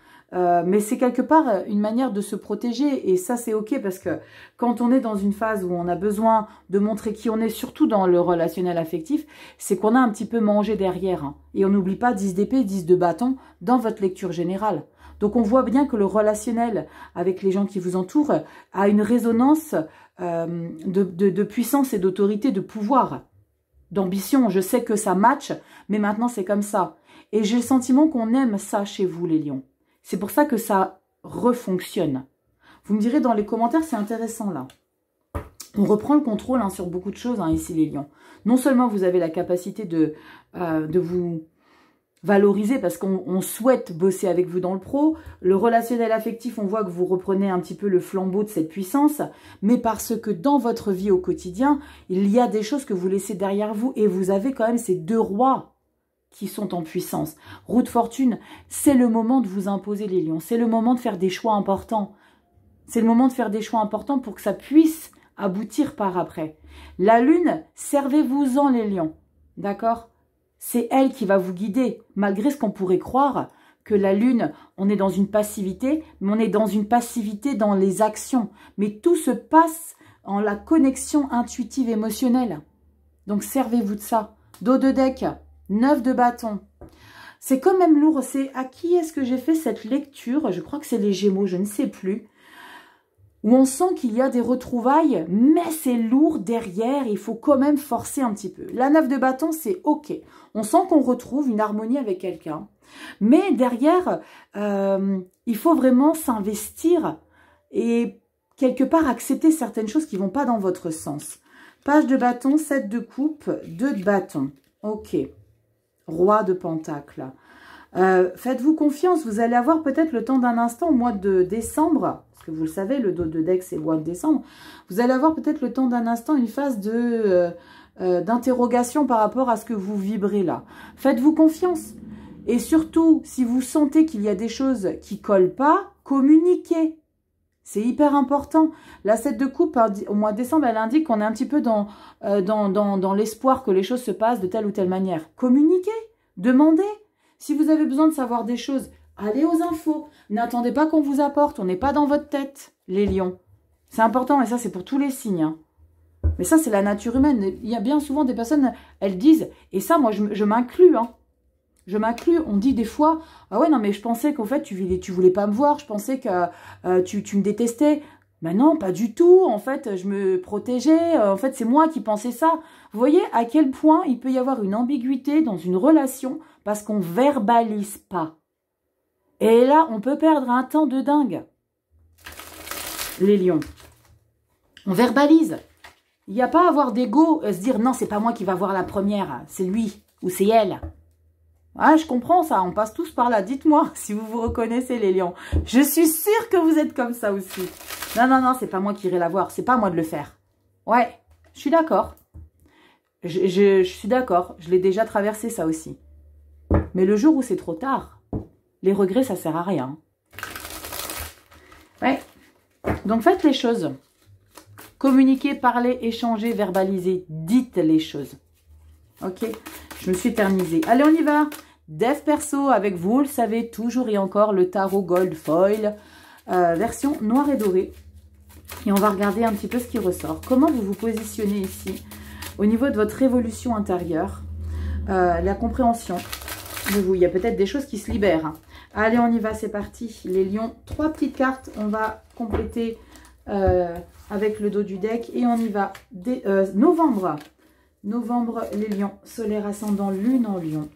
Mais c'est quelque part une manière de se protéger et ça c'est ok parce que quand on est dans une phase où on a besoin de montrer qui on est, surtout dans le relationnel affectif, c'est qu'on a un petit peu mangé derrière, hein. Et on n'oublie pas 10 d'épée, 10 de bâton dans votre lecture générale. Donc on voit bien que le relationnel avec les gens qui vous entourent a une résonance de puissance et d'autorité, de pouvoir, d'ambition. Je sais que ça match, mais maintenant c'est comme ça. Et j'ai le sentiment qu'on aime ça chez vous les lions. C'est pour ça que ça refonctionne. Vous me direz dans les commentaires, c'est intéressant là. On reprend le contrôle hein, sur beaucoup de choses hein, ici les lions. Non seulement vous avez la capacité de vous valoriser parce qu'on souhaite bosser avec vous dans le pro. Le relationnel affectif, on voit que vous reprenez un petit peu le flambeau de cette puissance. Mais parce que dans votre vie au quotidien, il y a des choses que vous laissez derrière vous. Et vous avez quand même ces deux rois qui sont en puissance. Roue de fortune, c'est le moment de vous imposer les lions. C'est le moment de faire des choix importants. C'est le moment de faire des choix importants pour que ça puisse aboutir par après. La lune, servez-vous-en les lions. D'accord? C'est elle qui va vous guider. Malgré ce qu'on pourrait croire que la lune, on est dans une passivité, mais on est dans une passivité dans les actions. Mais tout se passe en la connexion intuitive émotionnelle. Donc servez-vous de ça. Dos de deck. 9 de bâton. C'est quand même lourd. C'est à qui est-ce que j'ai fait cette lecture? Je crois que c'est les Gémeaux, je ne sais plus. Où on sent qu'il y a des retrouvailles, mais c'est lourd derrière. Il faut quand même forcer un petit peu. La 9 de bâton, c'est ok. On sent qu'on retrouve une harmonie avec quelqu'un. Mais derrière, il faut vraiment s'investir et quelque part accepter certaines choses qui ne vont pas dans votre sens. Page de bâton, 7 de coupe, 2 de bâton. Ok. Roi de Pentacle. Faites-vous confiance, vous allez avoir peut-être le temps d'un instant au mois de décembre, parce que vous le savez, le dos de deck c'est le mois de décembre, vous allez avoir peut-être le temps d'un instant une phase d'interrogation par rapport à ce que vous vibrez là. Faites-vous confiance. Et surtout, si vous sentez qu'il y a des choses qui ne collent pas, communiquez. C'est hyper important. La 7 de coupe, au mois de décembre, elle indique qu'on est un petit peu dans l'espoir que les choses se passent de telle ou telle manière. Communiquez, demandez. Si vous avez besoin de savoir des choses, allez aux infos. N'attendez pas qu'on vous apporte. On n'est pas dans votre tête, les lions. C'est important et ça, c'est pour tous les signes. Hein. Mais ça, c'est la nature humaine. Il y a bien souvent des personnes, elles disent, et ça, moi, je m'inclus, hein. Je m'inclus, on dit des fois, ah ouais, non, mais je pensais qu'en fait, tu voulais pas me voir, je pensais que tu me détestais. Mais non, pas du tout, en fait, je me protégeais, en fait, c'est moi qui pensais ça. Vous voyez à quel point il peut y avoir une ambiguïté dans une relation parce qu'on verbalise pas. Et là, on peut perdre un temps de dingue. Les lions. On verbalise. Il n'y a pas à avoir d'ego, se dire, non, c'est pas moi qui va voir la première, c'est lui ou c'est elle. Ah, je comprends ça, on passe tous par là. Dites-moi si vous vous reconnaissez les lions. Je suis sûre que vous êtes comme ça aussi. Non, non, non, c'est pas moi qui irai la voir. C'est pas à moi de le faire. Ouais, je suis d'accord. Je suis d'accord. Je l'ai déjà traversé ça aussi. Mais le jour où c'est trop tard, les regrets, ça sert à rien. Ouais. Donc faites les choses. Communiquez, parlez, échangez, verbalisez. Dites les choses. Ok, je me suis éternisée. Allez, on y va. Dev perso avec vous, le savez, toujours et encore, le tarot gold foil, version noir et doré. Et on va regarder un petit peu ce qui ressort. Comment vous vous positionnez ici, au niveau de votre évolution intérieure, la compréhension de vous. Il y a peut-être des choses qui se libèrent. Hein. Allez, on y va, c'est parti. Les lions, 3 petites cartes. On va compléter avec le dos du deck. Et on y va. Novembre. Novembre, les lions. Solaire ascendant, lune en lion.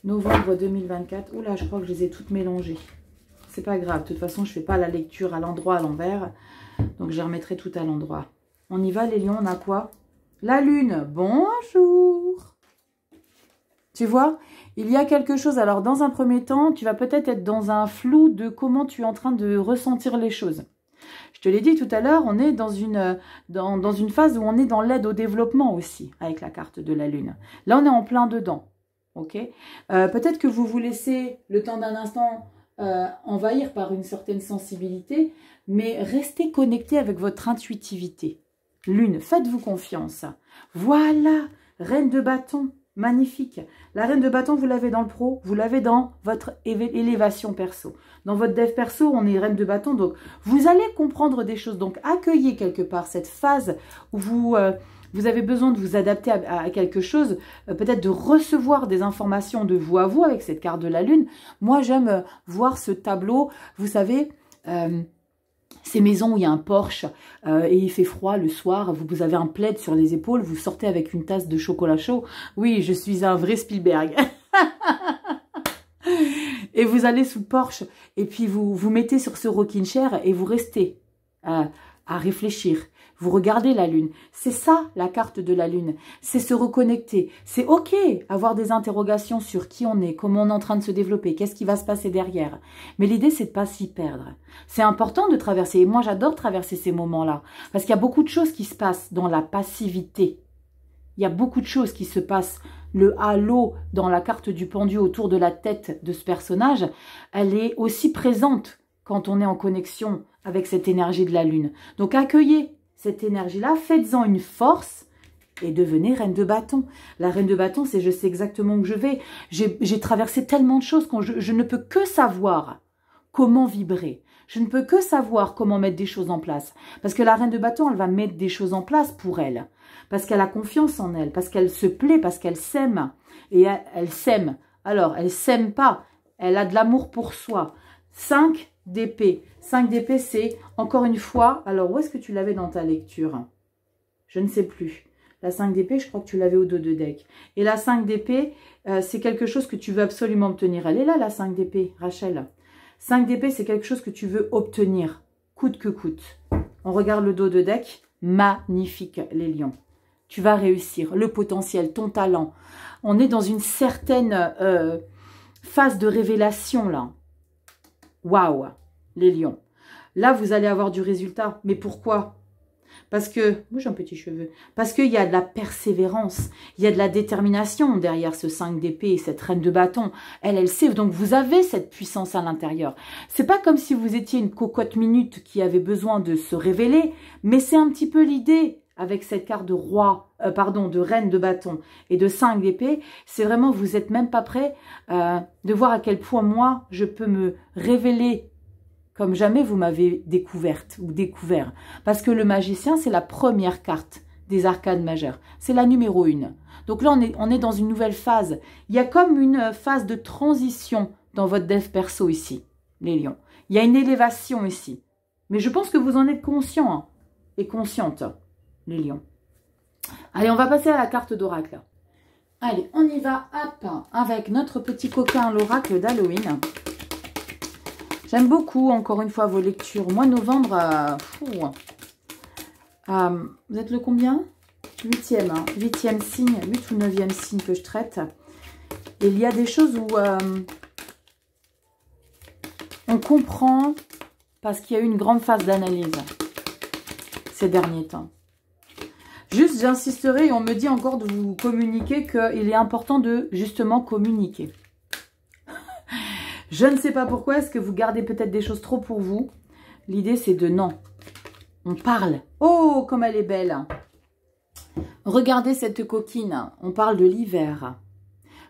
Novembre 2024. Oula, je crois que je les ai toutes mélangées. C'est pas grave. De toute façon, je fais pas la lecture à l'endroit, à l'envers. Donc, je remettrai tout à l'endroit. On y va, les lions. On a quoi? La lune. Bonjour. Tu vois, il y a quelque chose. Alors, dans un premier temps, tu vas peut-être être dans un flou de comment tu es en train de ressentir les choses. Je te l'ai dit tout à l'heure, on est dans une phase où on est dans l'aide au développement aussi, avec la carte de la Lune. Là, on est en plein dedans. Ok. Peut-être que vous vous laissez le temps d'un instant envahir par une certaine sensibilité, mais restez connecté avec votre intuitivité. Lune, faites-vous confiance. Voilà, reine de bâton, magnifique. La reine de bâton, vous l'avez dans le pro, vous l'avez dans votre élévation perso. Dans votre dev perso, on est reine de bâton, donc vous allez comprendre des choses. Donc accueillez quelque part cette phase où vous avez besoin de vous adapter à quelque chose, peut-être de recevoir des informations de vous à vous avec cette carte de la Lune. Moi, j'aime voir ce tableau, vous savez, ces maisons où il y a un porche et il fait froid le soir, vous avez un plaid sur les épaules, vous sortez avec une tasse de chocolat chaud. Oui, je suis un vrai Spielberg. Et vous allez sous le porche et puis vous mettez sur ce rocking chair et vous restez à réfléchir. Vous regardez la Lune. C'est ça, la carte de la Lune. C'est se reconnecter. C'est OK, avoir des interrogations sur qui on est, comment on est en train de se développer, qu'est-ce qui va se passer derrière. Mais l'idée, c'est de ne pas s'y perdre. C'est important de traverser. Et moi, j'adore traverser ces moments-là. Parce qu'il y a beaucoup de choses qui se passent dans la passivité. Il y a beaucoup de choses qui se passent. Le halo dans la carte du pendu autour de la tête de ce personnage, elle est aussi présente quand on est en connexion avec cette énergie de la Lune. Donc, accueillez cette énergie-là, faites-en une force et devenez reine de bâton. La reine de bâton, c'est je sais exactement où je vais. J'ai traversé tellement de choses que je ne peux que savoir comment vibrer. Je ne peux que savoir comment mettre des choses en place. Parce que la reine de bâton, elle va mettre des choses en place pour elle. Parce qu'elle a confiance en elle, parce qu'elle se plaît, parce qu'elle s'aime. Et elle s'aime. Alors, elle s'aime pas. Elle a de l'amour pour soi. 5 d'épée. 5 d'épée, c'est, encore une fois, alors où est-ce que tu l'avais dans ta lecture? Je ne sais plus. La 5 d'épée, je crois que tu l'avais au dos de deck. Et la 5 d'épée, c'est quelque chose que tu veux absolument obtenir. Elle est là, la 5 d'épée, Rachel. 5 d'épée, c'est quelque chose que tu veux obtenir, coûte que coûte. On regarde le dos de deck. Magnifique, les lions. Tu vas réussir. Le potentiel, ton talent. On est dans une certaine phase de révélation, là. Waouh, les lions. Là, vous allez avoir du résultat. Mais pourquoi? Parce que, moi j'ai un petit cheveu, parce qu'il y a de la persévérance, il y a de la détermination derrière ce 5 d'épée, cette reine de bâton. Elle sait, donc vous avez cette puissance à l'intérieur. C'est pas comme si vous étiez une cocotte minute qui avait besoin de se révéler, mais c'est un petit peu l'idée avec cette carte de roi, de reine de bâton et de 5 d'épée. C'est vraiment, vous n'êtes même pas prêt de voir à quel point moi, je peux me révéler comme jamais vous m'avez découverte ou découvert. Parce que le magicien, c'est la première carte des arcanes majeures. C'est la numéro 1. Donc là, on est dans une nouvelle phase. Il y a comme une phase de transition dans votre dev perso ici, les lions. Il y a une élévation ici. Mais je pense que vous en êtes conscient hein, et consciente, les lions. Allez, on va passer à la carte d'oracle. Allez, on y va hop, avec notre petit coquin, l'oracle d'Halloween. J'aime beaucoup, encore une fois, vos lectures. Mois de novembre, vous êtes le combien? 8e, hein, 8e signe, 8 ou 9e signe que je traite. Et il y a des choses où on comprend parce qu'il y a eu une grande phase d'analyse ces derniers temps. Juste, j'insisterai et on me dit encore de vous communiquer qu'il est important de justement communiquer. Je ne sais pas pourquoi, est-ce que vous gardez peut-être des choses trop pour vous? L'idée, c'est de non. On parle. Oh, comme elle est belle. Regardez cette coquine. On parle de l'hiver.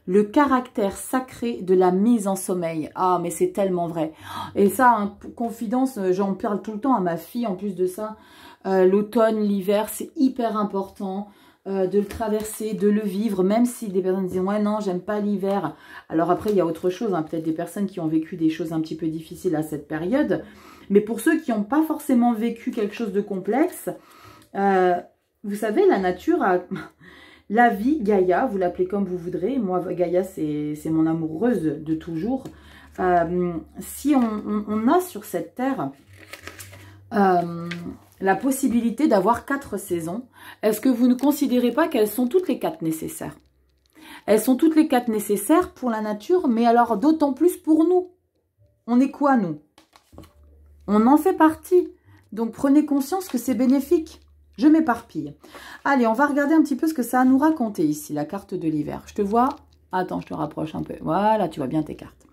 Le caractère sacré de la mise en sommeil. Ah, mais c'est tellement vrai. Et ça, hein, confidence, j'en parle tout le temps à ma fille en plus de ça. L'automne, l'hiver, c'est hyper important. De le traverser, de le vivre, même si des personnes disent « Ouais, non, j'aime pas l'hiver ». Alors après, il y a autre chose, hein, peut-être des personnes qui ont vécu des choses un petit peu difficiles à cette période. Mais pour ceux qui n'ont pas forcément vécu quelque chose de complexe, vous savez, la nature a... La vie, Gaïa, vous l'appelez comme vous voudrez. Moi, Gaïa, c'est mon amoureuse de toujours. Si on a sur cette terre... la possibilité d'avoir 4 saisons, est-ce que vous ne considérez pas qu'elles sont toutes les 4 nécessaires? Elles sont toutes les 4 nécessaires pour la nature, mais alors d'autant plus pour nous. On est quoi, nous? On en fait partie. Donc, prenez conscience que c'est bénéfique. Je m'éparpille. Allez, on va regarder un petit peu ce que ça a à nous raconter ici, la carte de l'hiver. Je te vois. Attends, je te rapproche un peu. Voilà, tu vois bien tes cartes.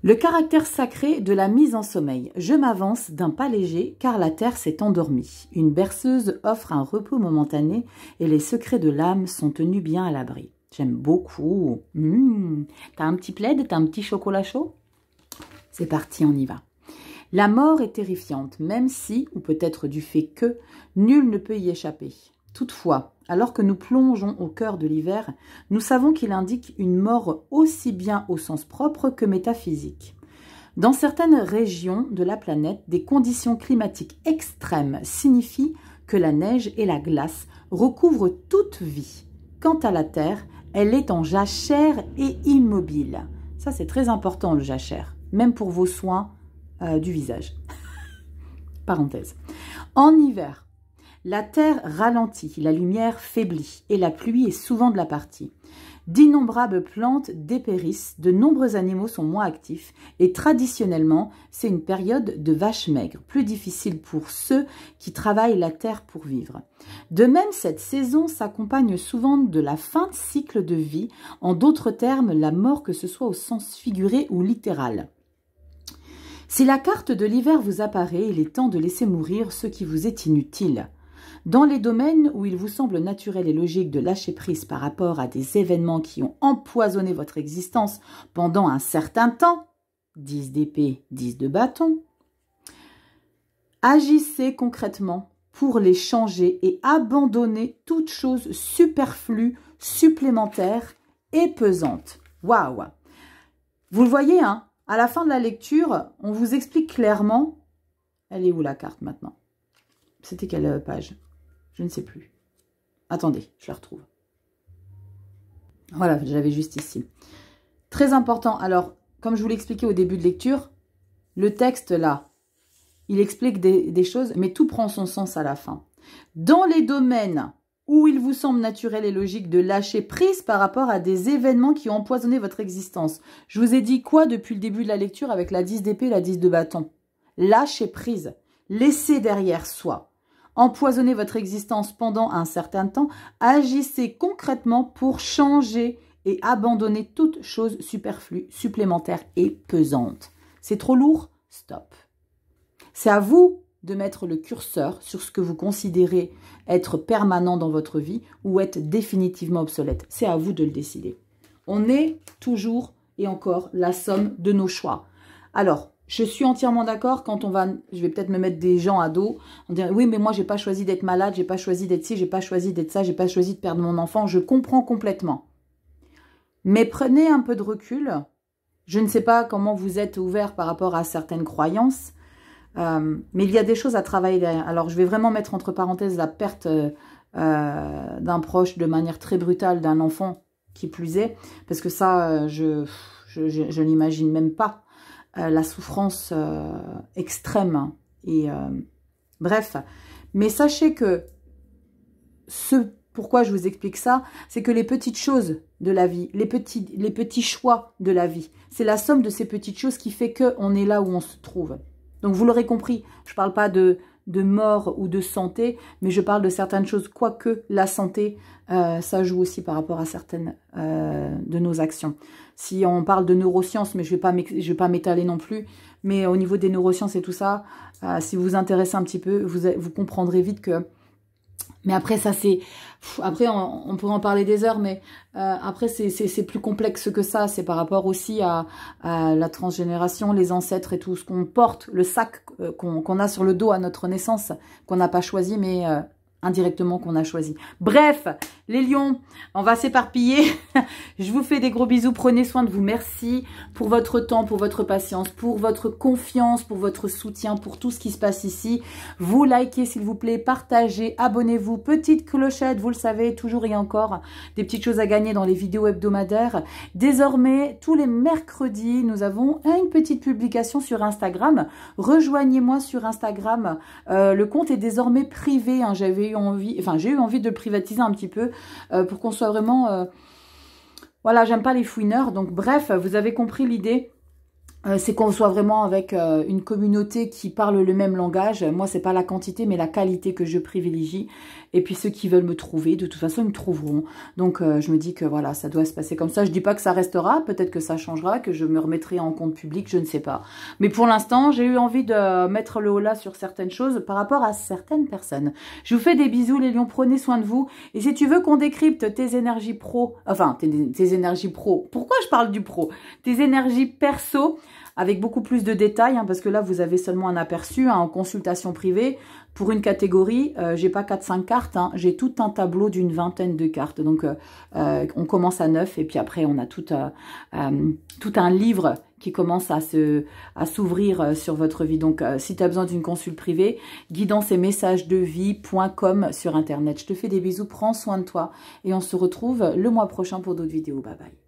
Le caractère sacré de la mise en sommeil. Je m'avance d'un pas léger car la terre s'est endormie. Une berceuse offre un repos momentané et les secrets de l'âme sont tenus bien à l'abri. J'aime beaucoup. T'as un petit plaid, t'as un petit chocolat chaud? C'est parti, on y va. La mort est terrifiante, même si, ou peut-être du fait que, nul ne peut y échapper. Toutefois, alors que nous plongeons au cœur de l'hiver, nous savons qu'il indique une mort aussi bien au sens propre que métaphysique. Dans certaines régions de la planète, des conditions climatiques extrêmes signifient que la neige et la glace recouvrent toute vie. Quant à la Terre, elle est en jachère et immobile. Ça, c'est très important, le jachère, même pour vos soins du visage. Parenthèse. En hiver, la terre ralentit, la lumière faiblit et la pluie est souvent de la partie. D'innombrables plantes dépérissent, de nombreux animaux sont moins actifs et traditionnellement, c'est une période de vaches maigres, plus difficile pour ceux qui travaillent la terre pour vivre. De même, cette saison s'accompagne souvent de la fin de cycle de vie, en d'autres termes, la mort que ce soit au sens figuré ou littéral. Si la carte de l'hiver vous apparaît, il est temps de laisser mourir ce qui vous est inutile. Dans les domaines où il vous semble naturel et logique de lâcher prise par rapport à des événements qui ont empoisonné votre existence pendant un certain temps, 10 d'épée, 10 de bâton, agissez concrètement pour les changer et abandonner toute chose superflue, supplémentaire et pesante. Waouh! Vous le voyez, hein? À la fin de la lecture, on vous explique clairement... Elle est où la carte maintenant? C'était quelle page? Je ne sais plus. Attendez, je la retrouve. Voilà, je l'avais juste ici. Très important. Alors, comme je vous l'expliquais au début de lecture, le texte là, il explique des choses, mais tout prend son sens à la fin. Dans les domaines où il vous semble naturel et logique de lâcher prise par rapport à des événements qui ont empoisonné votre existence. Je vous ai dit quoi depuis le début de la lecture avec la 10 d'épée et la 10 de bâton? Lâcher prise, laissez derrière soi. Empoisonner votre existence pendant un certain temps, agissez concrètement pour changer et abandonner toute chose superflue, supplémentaire et pesante. C'est trop lourd? Stop. C'est à vous de mettre le curseur sur ce que vous considérez être permanent dans votre vie ou être définitivement obsolète. C'est à vous de le décider. On est toujours et encore la somme de nos choix. Alors, je suis entièrement d'accord quand on va... Je vais peut-être me mettre des gens à dos. On dirait, oui, mais moi, j'ai pas choisi d'être malade, j'ai pas choisi d'être ci, j'ai pas choisi d'être ça, j'ai pas choisi de perdre mon enfant. Je comprends complètement. Mais prenez un peu de recul. Je ne sais pas comment vous êtes ouvert par rapport à certaines croyances. Mais il y a des choses à travailler derrière. Alors, je vais vraiment mettre entre parenthèses la perte d'un proche de manière très brutale, d'un enfant qui plus est, parce que ça, je n'imagine même pas la souffrance extrême. Et bref, mais sachez que pourquoi je vous explique ça, c'est que les petites choses de la vie, les petits choix de la vie, c'est la somme de ces petites choses qui fait qu'on est là où on se trouve. Donc, vous l'aurez compris, je ne parle pas de mort ou de santé, mais je parle de certaines choses, quoique la santé, ça joue aussi par rapport à certaines de nos actions. Si on parle de neurosciences, mais je vais pas m'étaler non plus, mais au niveau des neurosciences et tout ça, si vous vous intéressez un petit peu, vous comprendrez vite que... Mais après, ça c'est... Après, on pourrait en parler des heures, mais après, c'est plus complexe que ça. C'est par rapport aussi à la transgénération, les ancêtres et tout ce qu'on porte, le sac qu'on a sur le dos à notre naissance, qu'on n'a pas choisi, mais indirectement qu'on a choisi. Bref, les lions, on va s'éparpiller. Je vous fais des gros bisous. Prenez soin de vous. Merci pour votre temps, pour votre patience, pour votre confiance, pour votre soutien, pour tout ce qui se passe ici. Vous likez, s'il vous plaît, partagez, abonnez-vous. Petite clochette, vous le savez, toujours et encore des petites choses à gagner dans les vidéos hebdomadaires. Désormais, tous les mercredis, nous avons une petite publication sur Instagram. Rejoignez-moi sur Instagram. Le compte est désormais privé. Hein. J'ai eu envie de le privatiser un petit peu pour qu'on soit vraiment... voilà, j'aime pas les fouineurs. Donc bref, vous avez compris l'idée. c'est qu'on soit vraiment avec une communauté qui parle le même langage. Moi, c'est pas la quantité, mais la qualité que je privilégie. Et puis, ceux qui veulent me trouver, de toute façon, ils me trouveront. Donc, je me dis que voilà, ça doit se passer comme ça. Je dis pas que ça restera, peut-être que ça changera, que je me remettrai en compte public, je ne sais pas. Mais pour l'instant, j'ai eu envie de mettre le haut là sur certaines choses par rapport à certaines personnes. Je vous fais des bisous, les lions, prenez soin de vous. Et si tu veux qu'on décrypte tes énergies pro, enfin, tes énergies pro, pourquoi je parle du pro? Tes énergies perso, avec beaucoup plus de détails, hein, parce que là, vous avez seulement un aperçu en consultation privée. Pour une catégorie, j'ai pas 4-5 cartes, hein, j'ai tout un tableau d'une vingtaine de cartes. Donc, on commence à 9 et puis après, on a tout un livre qui commence à s'ouvrir sur votre vie. Donc, si tu as besoin d'une consulte privée, guidance et messages de vie.com sur Internet. Je te fais des bisous, prends soin de toi et on se retrouve le mois prochain pour d'autres vidéos. Bye bye.